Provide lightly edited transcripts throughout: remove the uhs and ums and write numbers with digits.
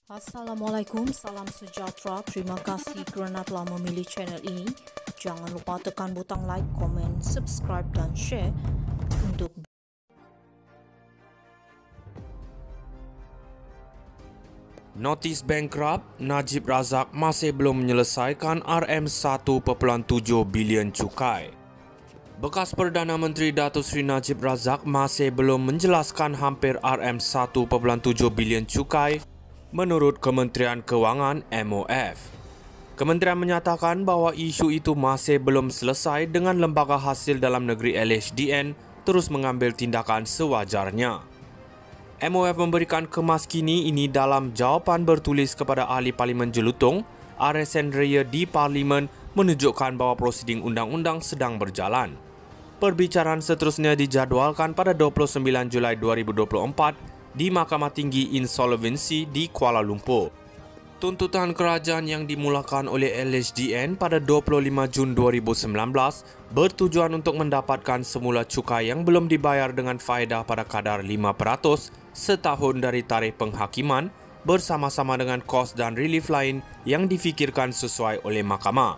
Assalamualaikum, salam sejahtera. Terima kasih kerana telah memilih channel ini. Jangan lupa tekan butang like, komen, subscribe dan share untuk Notis bankrupt, Najib Razak masih belum menyelesaikan RM1.7 bilion cukai. Bekas Perdana Menteri Datuk Seri Najib Razak masih belum menjelaskan hampir RM1.7 bilion cukai menurut Kementerian Kewangan MOF. Kementerian menyatakan bahawa isu itu masih belum selesai dengan Lembaga Hasil Dalam Negeri LHDN terus mengambil tindakan sewajarnya. MOF memberikan kemas kini ini dalam jawapan bertulis kepada Ahli Parlimen Jelutong, RSN Raya di Parlimen menunjukkan bahawa prosiding undang-undang sedang berjalan. Perbicaraan seterusnya dijadualkan pada 29 Julai 2024 di Mahkamah Tinggi Insolvency di Kuala Lumpur. Tuntutan kerajaan yang dimulakan oleh LHDN pada 25 Jun 2019 bertujuan untuk mendapatkan semula cukai yang belum dibayar dengan faedah pada kadar 5% setahun dari tarikh penghakiman bersama-sama dengan kos dan relief lain yang difikirkan sesuai oleh mahkamah.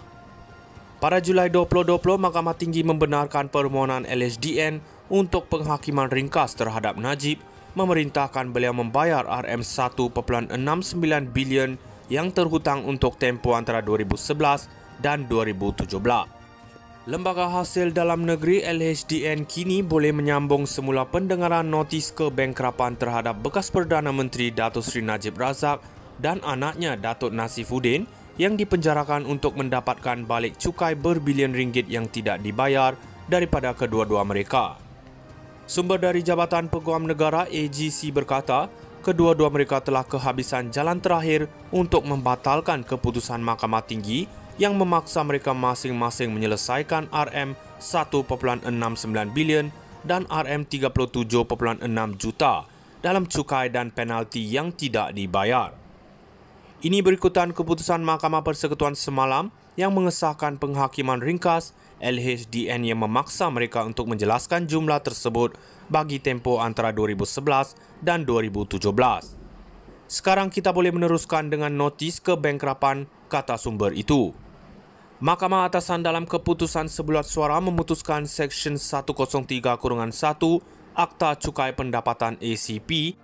Pada Julai 2020, Mahkamah Tinggi membenarkan permohonan LHDN untuk penghakiman ringkas terhadap Najib, memerintahkan beliau membayar RM1.69 bilion yang terhutang untuk tempoh antara 2011 dan 2017. Lembaga Hasil Dalam Negeri LHDN kini boleh menyambung semula pendengaran notis kebankrapan terhadap bekas Perdana Menteri Datuk Seri Najib Razak dan anaknya Datuk Nasifuddin yang dipenjarakan untuk mendapatkan balik cukai berbilion ringgit yang tidak dibayar daripada kedua-dua mereka. Sumber dari Jabatan Peguam Negara AGC berkata, kedua-dua mereka telah kehabisan jalan terakhir untuk membatalkan keputusan Mahkamah Tinggi yang memaksa mereka masing-masing menyelesaikan RM1.69 bilion dan RM37.6 juta dalam cukai dan penalti yang tidak dibayar. Ini berikutan keputusan Mahkamah Persekutuan semalam yang mengesahkan penghakiman ringkas LHDN yang memaksa mereka untuk menjelaskan jumlah tersebut bagi tempoh antara 2011 dan 2017. Sekarang kita boleh meneruskan dengan notis kebankrapan, kata sumber itu. Mahkamah Atasan dalam keputusan sebulat suara memutuskan Seksyen 103-1 Akta Cukai Pendapatan ACP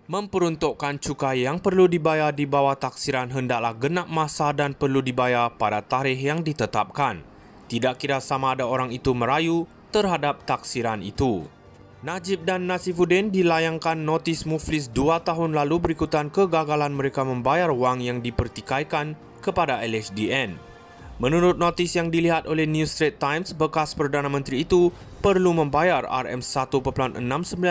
memperuntukkan cukai yang perlu dibayar di bawah taksiran hendaklah genap masa dan perlu dibayar pada tarikh yang ditetapkan. Tidak kira sama ada orang itu merayu terhadap taksiran itu. Najib dan Nasifuddin dilayangkan notis muflis 2 tahun lalu berikutan kegagalan mereka membayar wang yang dipertikaikan kepada LHDN. Menurut notis yang dilihat oleh New Straits Times, bekas Perdana Menteri itu perlu membayar RM1.69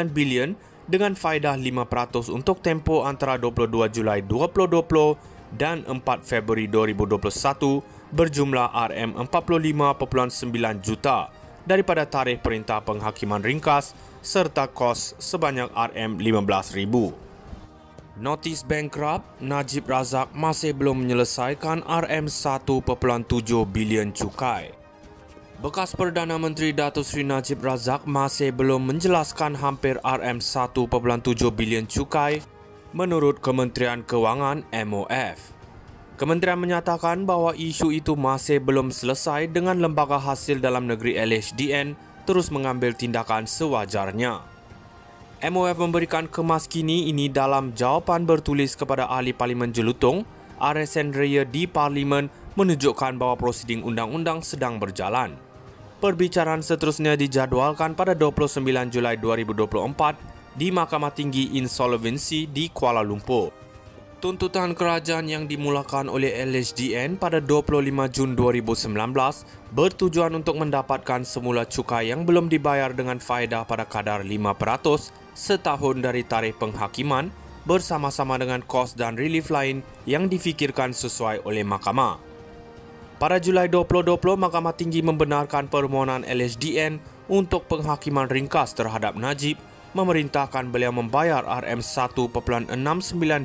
bilion dengan faedah 5% untuk tempoh antara 22 Julai 2020 dan 4 Februari 2021 berjumlah RM45.9 juta daripada tarikh perintah penghakiman ringkas serta kos sebanyak RM15,000. Notis bankrupt, Najib Razak masih belum menyelesaikan RM1.7 bilion cukai. Bekas Perdana Menteri Datuk Seri Najib Razak masih belum menjelaskan hampir RM1.7 bilion cukai menurut Kementerian Kewangan MOF. Kementerian menyatakan bahawa isu itu masih belum selesai dengan Lembaga Hasil Dalam Negeri LHDN terus mengambil tindakan sewajarnya. MOF memberikan kemas kini ini dalam jawapan bertulis kepada Ahli Parlimen Jelutong, RSN Raya di Parlimen menunjukkan bahawa prosiding undang-undang sedang berjalan. Perbicaraan seterusnya dijadualkan pada 29 Julai 2024 di Mahkamah Tinggi Insolvency di Kuala Lumpur. Tuntutan kerajaan yang dimulakan oleh LHDN pada 25 Jun 2019 bertujuan untuk mendapatkan semula cukai yang belum dibayar dengan faedah pada kadar 5% setahun dari tarikh penghakiman bersama-sama dengan kos dan relief lain yang difikirkan sesuai oleh mahkamah. Pada Julai 2020, Mahkamah Tinggi membenarkan permohonan LHDN untuk penghakiman ringkas terhadap Najib, memerintahkan beliau membayar RM1.69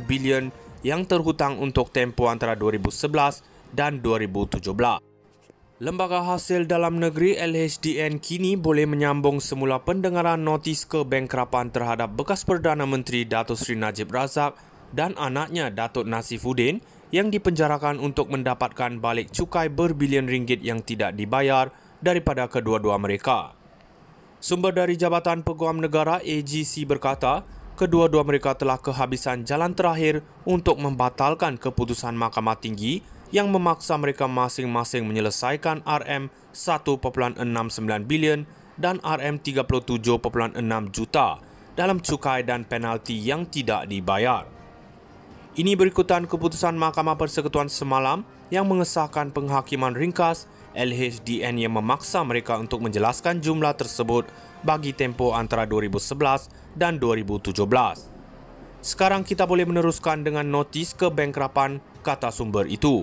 bilion yang terhutang untuk tempoh antara 2011 dan 2017. Lembaga Hasil Dalam Negeri LHDN kini boleh menyambung semula pendengaran notis kebankrapan terhadap bekas Perdana Menteri Datuk Seri Najib Razak dan anaknya Datuk Nasifuddin yang dipenjarakan untuk mendapatkan balik cukai berbilion ringgit yang tidak dibayar daripada kedua-dua mereka. Sumber dari Jabatan Peguam Negara AGC berkata, kedua-dua mereka telah kehabisan jalan terakhir untuk membatalkan keputusan Mahkamah Tinggi yang memaksa mereka masing-masing menyelesaikan RM1.69 bilion dan RM37.6 juta dalam cukai dan penalti yang tidak dibayar. Ini berikutan keputusan Mahkamah Persekutuan semalam yang mengesahkan penghakiman ringkas LHDN yang memaksa mereka untuk menjelaskan jumlah tersebut bagi tempoh antara 2011 dan 2017. Sekarang kita boleh meneruskan dengan notis kebangkrapan, kata sumber itu.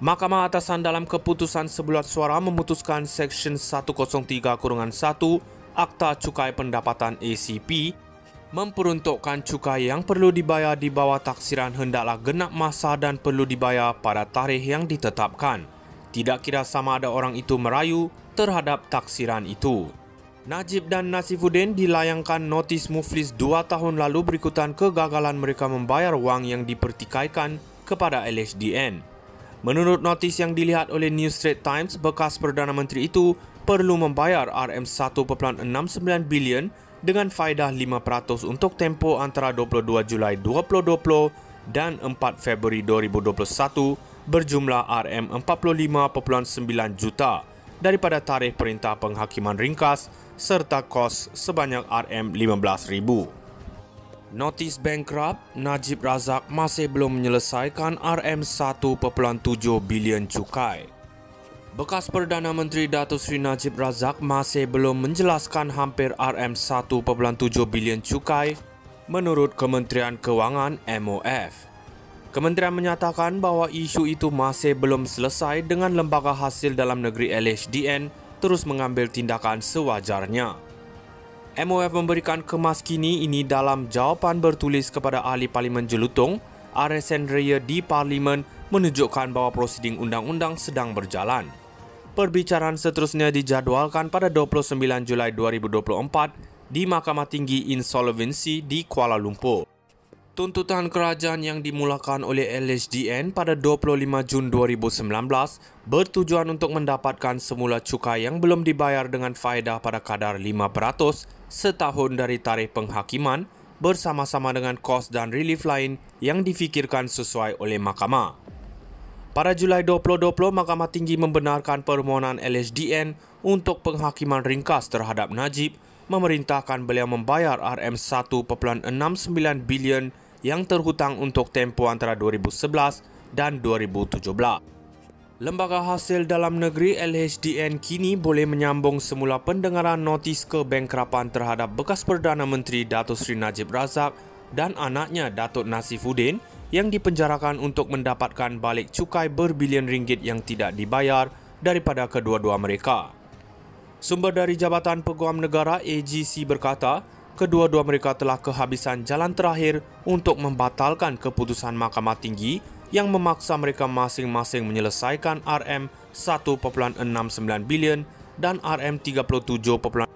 Mahkamah Atasan dalam keputusan sebulat suara memutuskan Seksyen 103-1 Akta Cukai Pendapatan ACP memperuntukkan cukai yang perlu dibayar di bawah taksiran hendaklah genap masa dan perlu dibayar pada tarikh yang ditetapkan, tidak kira sama ada orang itu merayu terhadap taksiran itu. Najib dan Nasifuddin dilayangkan notis muflis 2 tahun lalu berikutan kegagalan mereka membayar wang yang dipertikaikan kepada LHDN. Menurut notis yang dilihat oleh New Straits Times, bekas Perdana Menteri itu perlu membayar RM1.69 bilion dengan faedah 5% untuk tempoh antara 22 Julai 2020 dan 4 Februari 2021 berjumlah RM45.9 juta daripada tarikh perintah penghakiman ringkas serta kos sebanyak RM15,000. Notis bankrupt, Najib Razak masih belum menyelesaikan RM1.7 bilion cukai. Bekas Perdana Menteri Datuk Seri Najib Razak masih belum menjelaskan hampir RM1.7 bilion cukai menurut Kementerian Kewangan MOF. Kementerian menyatakan bahawa isu itu masih belum selesai dengan Lembaga Hasil Dalam Negeri LHDN terus mengambil tindakan sewajarnya. MOF memberikan kemas kini ini dalam jawapan bertulis kepada Ahli Parlimen Jelutong, RSN Raya di Parlimen menunjukkan bahawa prosiding undang-undang sedang berjalan. Perbicaraan seterusnya dijadualkan pada 29 Julai 2024 di Mahkamah Tinggi Insolvency di Kuala Lumpur. Tuntutan kerajaan yang dimulakan oleh LHDN pada 25 Jun 2019 bertujuan untuk mendapatkan semula cukai yang belum dibayar dengan faedah pada kadar 5% setahun dari tarikh penghakiman bersama-sama dengan kos dan relief lain yang difikirkan sesuai oleh mahkamah. Pada Julai 2020, Mahkamah Tinggi membenarkan permohonan LHDN untuk penghakiman ringkas terhadap Najib, memerintahkan beliau membayar RM1.69 bilion yang terhutang untuk tempoh antara 2011 dan 2017. Lembaga Hasil Dalam Negeri LHDN kini boleh menyambung semula pendengaran notis kebangkrapan terhadap bekas Perdana Menteri Datuk Seri Najib Razak dan anaknya Datuk Nasifuddin yang dipenjarakan untuk mendapatkan balik cukai berbilion ringgit yang tidak dibayar daripada kedua-dua mereka. Sumber dari Jabatan Peguam Negara AGC berkata, kedua-dua mereka telah kehabisan jalan terakhir untuk membatalkan keputusan Mahkamah Tinggi yang memaksa mereka masing-masing menyelesaikan RM1.69 bilion dan RM37.6